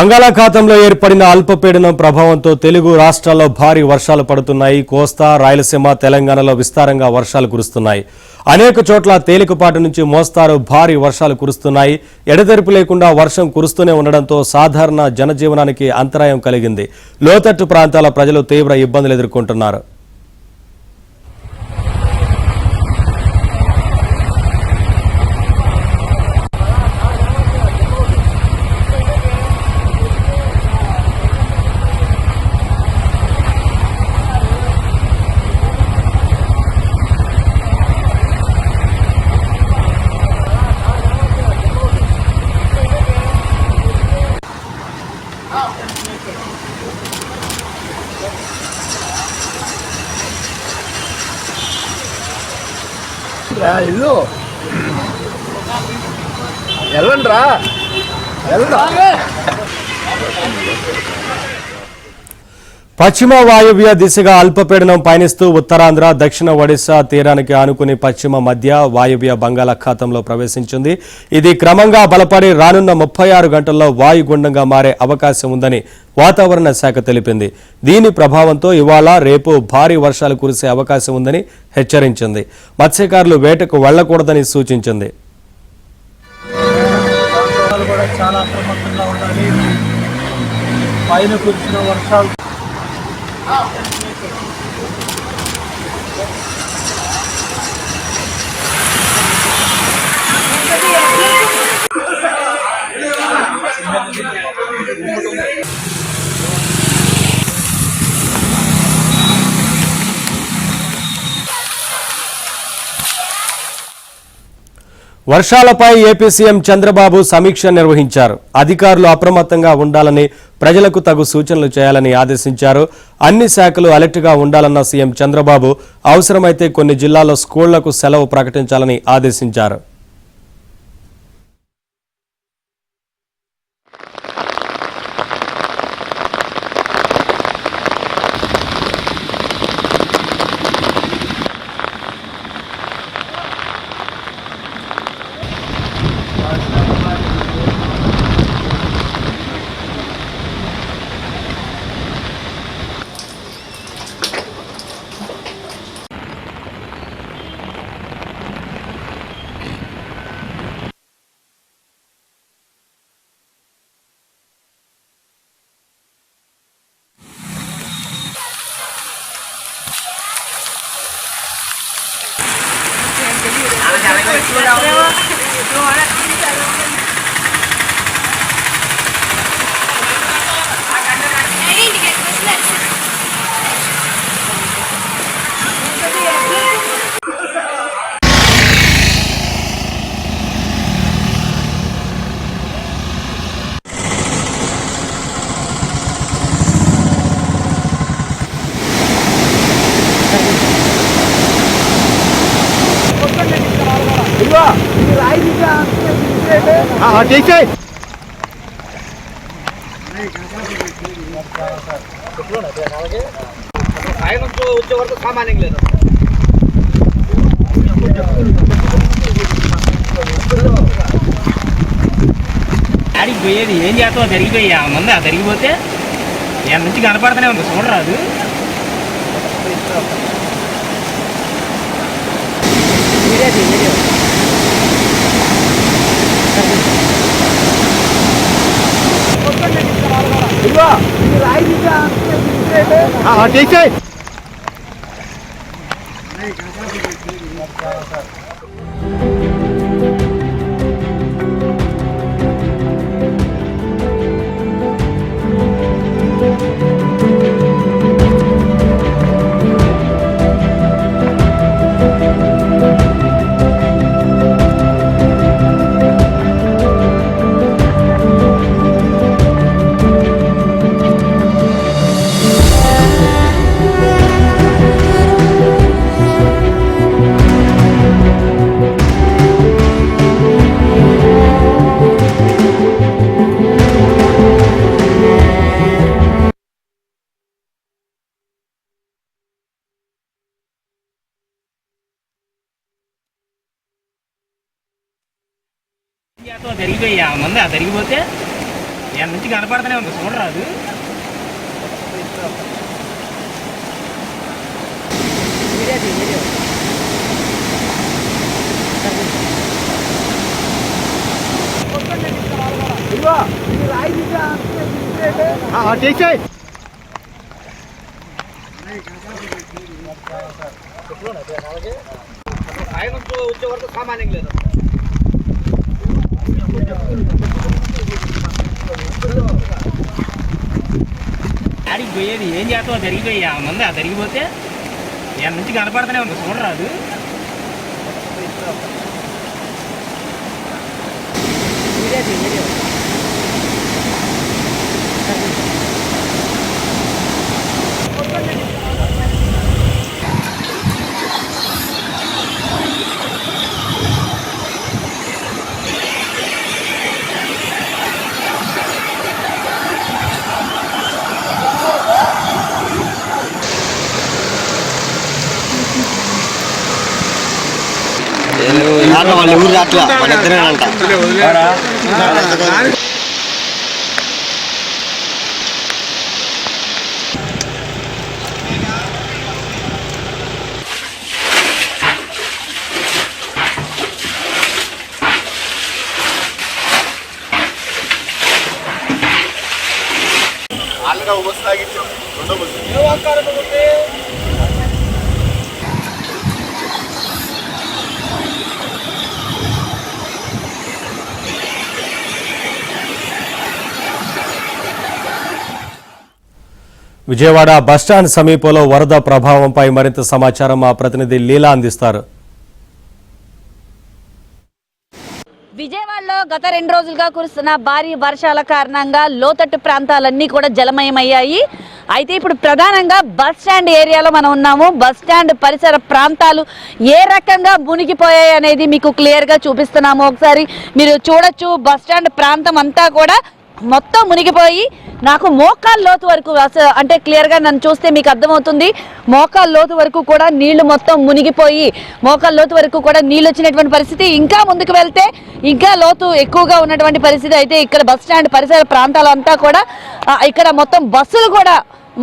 బంగాళాఖాతంలో ఏర్పడిన అల్పపీడనం ప్రభావంతో తెలుగు రాష్ట్రాల్లో భారీ వర్షాలు పడుతున్నాయి. కోస్తా, రాయలసీమ, తెలంగాణలో విస్తారంగా వర్షాలు కురుస్తున్నాయి. అనేక చోట్ల తేలికపాటి నుంచి మోస్తారు భారీ వర్షాలు కురుస్తున్నాయి. ఎడతెరిపి లేకుండా వర్షం కురుస్తూనే ఉండడంతో సాధారణ జనజీవనానికి అంతరాయం కలిగింది. లోతట్టు ప్రాంతాల ప్రజలు తీవ్ర ఇబ్బందులు ఎదుర్కొంటున్నారు. ఇల్లు వెళ్ళండిరా పశ్చిమ వాయువ్య దిశగా అల్పపీడనం పయనిస్తూ ఉత్తరాంధ్ర, దక్షిణ ఒడిశా తీరానికి ఆనుకుని పశ్చిమ మధ్య వాయువ్య బంగాళాఖాతంలో ప్రవేశించింది. ఇది క్రమంగా బలపడి రానున్న 36 గంటల్లో వాయుగుండంగా మారే అవకాశం ఉందని వాతావరణ శాఖ తెలిపింది. దీని ప్రభావంతో ఇవాళ, రేపు భారీ వర్షాలు కురిసే అవకాశం ఉందని హెచ్చరించింది. మత్స్యకారులు వేటకు వెళ్లకూడదని సూచించింది. వర్షాలపై ఏపీ సీఎం చంద్రబాబు సమీక్ష నిర్వహించారు. అధికారులు అప్రమత్తంగా ఉండాలని, ప్రజలకు తగు సూచనలు చేయాలని ఆదేశించారు. అన్ని శాఖలు అలర్ట్గా ఉండాలన్న సీఎం చంద్రబాబు అవసరమైతే కొన్ని జిల్లాల్లో స్కూళ్లకు సెలవు ప్రకటించాలని ఆదేశించారు. ఆడికి పోయేది ఏం చేస్తావు? జరిగిపోయా ముందు జరిగిపోతే దాని నుంచి కనపడుతూనే ఉంది, చూడరాదు. జరిగిపోయా ముందు జరిగిపోతే ఎన్న నుంచి కనపడుతూనే ఉంది చూడరాదు. వచ్చే వరకు సామాన్యం లేదు. ఆడికి పోయేది ఏం చేస్తావో జరిగిపోయి ఆ మంది ఆ జరిగిపోతే ఎన్న నుంచి కనపడుతూనే ఉంది చూడరాదు. వాళ్ళ ఊరు అట్లా మన ఇద్దరేనంట. వాళ్ళగా బస్సు తాగించాం రెండో బస్సు విజయవాడ బస్టాండ్ సమీపంలో వరద ప్రభావంపై మరింత సమాచారం మా ప్రతినిధి లీలా అందిస్తారు. విజయవాడలో గత 2 రోజులుగా కురుస్తున్న భారీ వర్షాల కారణంగా లోతట్టు ప్రాంతాలన్నీ కూడా జలమయమయ్యాయి. అయితే ఇప్పుడు ప్రధానంగా బస్ స్టాండ్ ఏరియాలో మనం ఉన్నాము. బస్ స్టాండ్ పరిసర ప్రాంతాలు ఏ రకంగా మునిగిపోయాయి అనేది మీకు క్లియర్గా చూపిస్తున్నాము. ఒకసారి మీరు చూడొచ్చు, బస్ స్టాండ్ ప్రాంతం అంతా కూడా మొత్తం మునిగిపోయి నాకు మోకాళ్ళ లోతు వరకు అంటే క్లియర్గా నన్ను చూస్తే మీకు అర్థమవుతుంది. మోకాళ్ళ లోతు వరకు కూడా నీళ్లు మొత్తం మునిగిపోయి మోకాళ్ళ లోతు వరకు కూడా నీళ్ళు వచ్చినటువంటి పరిస్థితి. ఇంకా ముందుకు వెళ్తే ఇంకా లోతు ఎక్కువగా ఉన్నటువంటి పరిస్థితి. అయితే ఇక్కడ బస్ స్టాండ్ పరిసర ప్రాంతాలంతా కూడా ఇక్కడ మొత్తం బస్సులు కూడా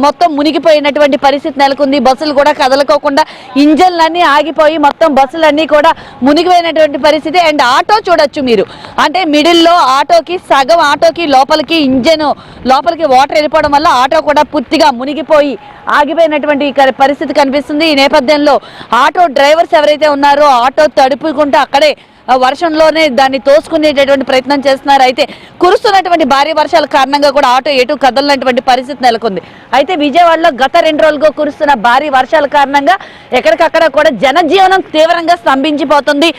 మొత్తం మునిగిపోయినటువంటి పరిస్థితి నెలకొంది. బస్సులు కూడా కదలకోకుండా ఇంజన్లన్నీ ఆగిపోయి మొత్తం బస్సులన్నీ కూడా మునిగిపోయినటువంటి పరిస్థితి. అండ్ ఆటో చూడొచ్చు మీరు, అంటే మిడిల్లో ఆటోకి సగం ఆటోకి లోపలికి ఇంజన్ లోపలికి వాటర్ వెళ్ళిపోవడం వల్ల ఆటో కూడా పూర్తిగా మునిగిపోయి ఆగిపోయినటువంటి పరిస్థితి కనిపిస్తుంది. ఈ నేపథ్యంలో ఆటో డ్రైవర్స్ ఎవరైతే ఉన్నారో ఆటో తడుపుకుంటూ అక్కడే వర్షంలోనే దాన్ని తోసుకునేటటువంటి ప్రయత్నం చేస్తున్నారు. అయితే కురుస్తున్నటువంటి భారీ వర్షాల కారణంగా కూడా ఆటో ఎటు కదలనటువంటి పరిస్థితి నెలకొంది. అయితే విజయవాడలో గత 2 రోజులుగా కురుస్తున్న భారీ వర్షాల కారణంగా ఎక్కడికక్కడ కూడా జనజీవనం తీవ్రంగా స్తంభించిపోతుంది.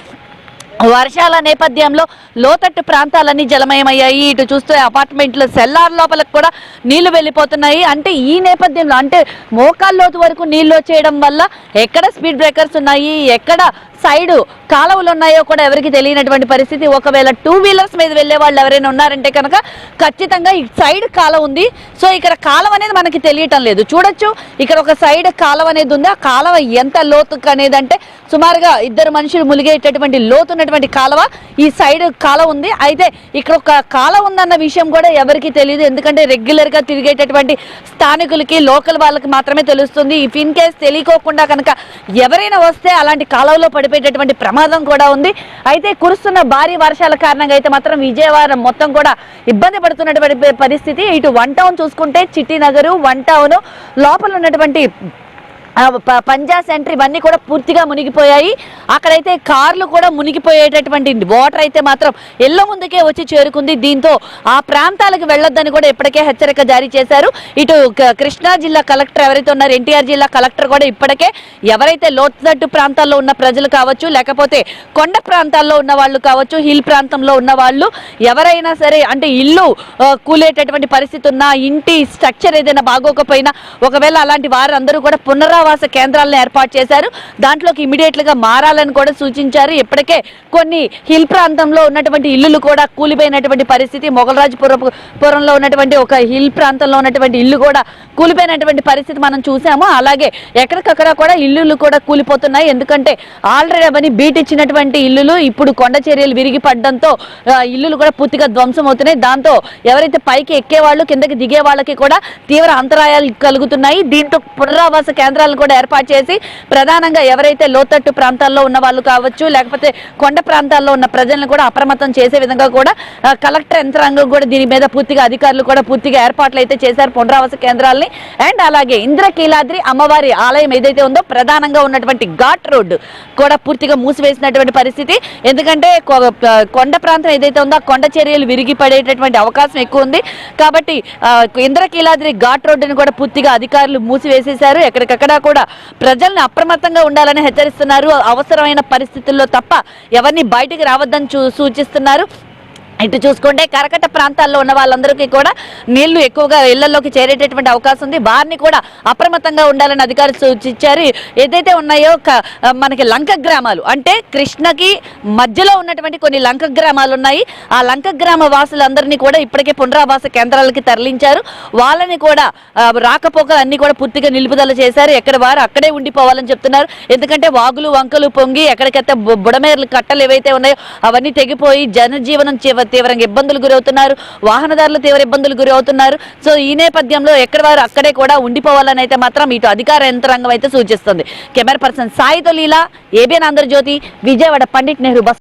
వర్షాల నేపథ్యంలో లోతట్టు ప్రాంతాలన్నీ జలమయమయ్యాయి. ఇటు చూస్తే అపార్ట్మెంట్ల సెల్లార్ లోపలకు కూడా నీళ్లు వెళ్ళిపోతున్నాయి. అంటే ఈ నేపథ్యంలో అంటే మోకాళ్ళ లోతు వరకు నీళ్లు వచ్చేయడం వల్ల ఎక్కడ స్పీడ్ బ్రేకర్స్ ఉన్నాయి, ఎక్కడ సైడ్ కాలువలు ఉన్నాయో కూడా ఎవరికి తెలియనటువంటి పరిస్థితి. ఒకవేళ 2 వీలర్స్ మీద వెళ్లే వాళ్ళు ఎవరైనా ఉన్నారంటే కనుక ఖచ్చితంగా ఈ సైడ్ కాలువ ఉంది. సో ఇక్కడ కాలువ అనేది మనకి తెలియటం లేదు. చూడొచ్చు, ఇక్కడ ఒక సైడ్ కాలువ అనేది ఉంది. ఆ కాలువ ఎంత లోతు అనేది అంటే సుమారుగా 2 మనుషులు ములిగేటటువంటి లోతు ఉన్నటువంటి కాలువ ఈ సైడ్ కాలువ ఉంది. అయితే ఇక్కడ ఒక కాలువ ఉందన్న విషయం కూడా ఎవరికి తెలియదు. ఎందుకంటే రెగ్యులర్ గా తిరిగేటటువంటి స్థానికులకి లోకల్ వాళ్ళకి మాత్రమే తెలుస్తుంది. ఇఫ్ ఇన్ కేస్ తెలియకోకుండా కనుక ఎవరైనా వస్తే అలాంటి కాలువలో పడిపోయేటటువంటి ప్రమాదం కూడా ఉంది. అయితే కురుస్తున్న భారీ వర్షాల కారణంగా అయితే మాత్రం విజయవాడ మొత్తం కూడా ఇబ్బంది పడుతున్నటువంటి పరిస్థితి. ఇటు 1 టౌన్ చూసుకుంటే చిట్టి నగరు, 1 టౌన్ లోపల ఉన్నటువంటి పంజా సెంటర్ ఇవన్నీ కూడా పూర్తిగా మునిగిపోయాయి. అక్కడైతే కార్లు కూడా మునిగిపోయేటటువంటి వాటర్ అయితే మాత్రం ఎల్ల ముందుకే వచ్చి చేరుకుంది. దీంతో ఆ ప్రాంతాలకు వెళ్ళొద్దని కూడా ఇప్పటికే హెచ్చరిక జారీ చేశారు. ఇటు కృష్ణా జిల్లా కలెక్టర్ ఎవరైతే ఉన్నారు, ఎన్టీఆర్ జిల్లా కలెక్టర్ కూడా ఇప్పటికే ఎవరైతే లోతట్టు ప్రాంతాల్లో ఉన్న ప్రజలు కావచ్చు, లేకపోతే కొండ ప్రాంతాల్లో ఉన్న వాళ్ళు కావచ్చు, హిల్ ప్రాంతంలో ఉన్న వాళ్ళు ఎవరైనా సరే, అంటే ఇల్లు కూలేటటువంటి పరిస్థితి ఉన్నా, ఇంటి స్ట్రక్చర్ ఏదైనా బాగోకపోయినా, ఒకవేళ అలాంటి వారందరూ కూడా పునరావాసం పునరావాస కేంద్రాలను ఏర్పాటు చేశారు. దాంట్లోకి ఇమీడియట్ గా మారాలని కూడా సూచించారు. ఇప్పటికే కొన్ని హిల్ ప్రాంతంలో ఉన్నటువంటి ఇల్లులు కూడా కూలిపోయినటువంటి పరిస్థితి. మొగలరాజపురంలో ఉన్నటువంటి ఒక హిల్ ప్రాంతంలో ఉన్నటువంటి ఇల్లు కూడా కూలిపోయినటువంటి పరిస్థితి మనం చూసాము. అలాగే ఎక్కడికక్కడ కూడా ఇల్లులు కూడా కూలిపోతున్నాయి. ఎందుకంటే ఆల్రెడీ అవన్నీ బీట్ ఇచ్చినటువంటి ఇల్లులు ఇప్పుడు కొండ చర్యలు విరిగి పడడంతో ఇల్లులు కూడా పూర్తిగా ధ్వంసం అవుతున్నాయి. దాంతో ఎవరైతే పైకి ఎక్కే వాళ్ళు కిందకి దిగే వాళ్ళకి కూడా తీవ్ర అంతరాయాలు కలుగుతున్నాయి. దీంతో పునరావాస కేంద్రాలను కూడా ఏర్పాటు చేసి ప్రధానంగా ఎవరైతే లోతట్టు ప్రాంతాల్లో ఉన్న వాళ్ళు కావచ్చు, లేకపోతే కొండ ప్రాంతాల్లో ఉన్న ప్రజలను కూడా అప్రమత్తం చేసే విధంగా కూడా కలెక్టర్ యంత్రాంగం కూడా దీని మీద పూర్తిగా అధికారులు కూడా పూర్తిగా ఏర్పాట్లు అయితే చేశారు పునరావాస కేంద్రాలని. అండ్ అలాగే ఇంద్రకీలాద్రి అమ్మవారి ఆలయం ఏదైతే ఉందో ప్రధానంగా ఉన్నటువంటి ఘాట్ రోడ్డు కూడా పూర్తిగా మూసివేసినటువంటి పరిస్థితి. ఎందుకంటే కొండ ప్రాంతం ఏదైతే ఉందో ఆ కొండ చర్యలు విరిగి పడేటటువంటి అవకాశం ఎక్కువ ఉంది. కాబట్టి ఇంద్రకీలాద్రి ఘాట్ రోడ్డును కూడా పూర్తిగా అధికారులు మూసివేసేశారు. ఎక్కడికక్కడ కూడా ప్రజల్ని అప్రమత్తంగా ఉండాలని హెచ్చరిస్తున్నారు. అవసరమైన పరిస్థితుల్లో తప్ప ఎవరిని బయటికి రావద్దని సూచిస్తున్నారు. ఇటు చూసుకుంటే కరకట్ట ప్రాంతాల్లో ఉన్న వాళ్ళందరికీ కూడా నీళ్లు ఎక్కువగా ఇళ్లలోకి చేరేటటువంటి అవకాశం ఉంది. వారిని కూడా అప్రమత్తంగా ఉండాలని అధికారులు సూచించారు. ఏదైతే ఉన్నాయో మనకి లంక గ్రామాలు అంటే కృష్ణకి మధ్యలో ఉన్నటువంటి కొన్ని లంక గ్రామాలు ఉన్నాయి. ఆ లంక గ్రామ వాసులందరినీ కూడా ఇప్పటికే పునరావాస కేంద్రాలకి తరలించారు. వాళ్ళని కూడా రాకపోకలు అన్ని కూడా పూర్తిగా నిలుపుదల చేశారు. ఎక్కడ వారు అక్కడే ఉండిపోవాలని చెప్తున్నారు. ఎందుకంటే వాగులు వంకలు పొంగి ఎక్కడికైతే బుడమేర్లు కట్టలు ఏవైతే ఉన్నాయో అవన్నీ తెగిపోయి జనజీవనం తీవ్రంగా ఇబ్బందులు గురవుతున్నారు. వాహనదారులు తీవ్ర ఇబ్బందులు గురవుతున్నారు. సో ఈ నేపథ్యంలో ఎక్కడ వారు అక్కడే కూడా ఉండిపోవాలని అయితే మాత్రం ఇటు అధికార యంత్రాంగం అయితే సూచిస్తుంది. కెమెరా పర్సన్ సాయితో లీలా, ఏబిఎన్ ఆంధ్రజ్యోతి, విజయవాడ పండిట్ నెహ్రూ బస్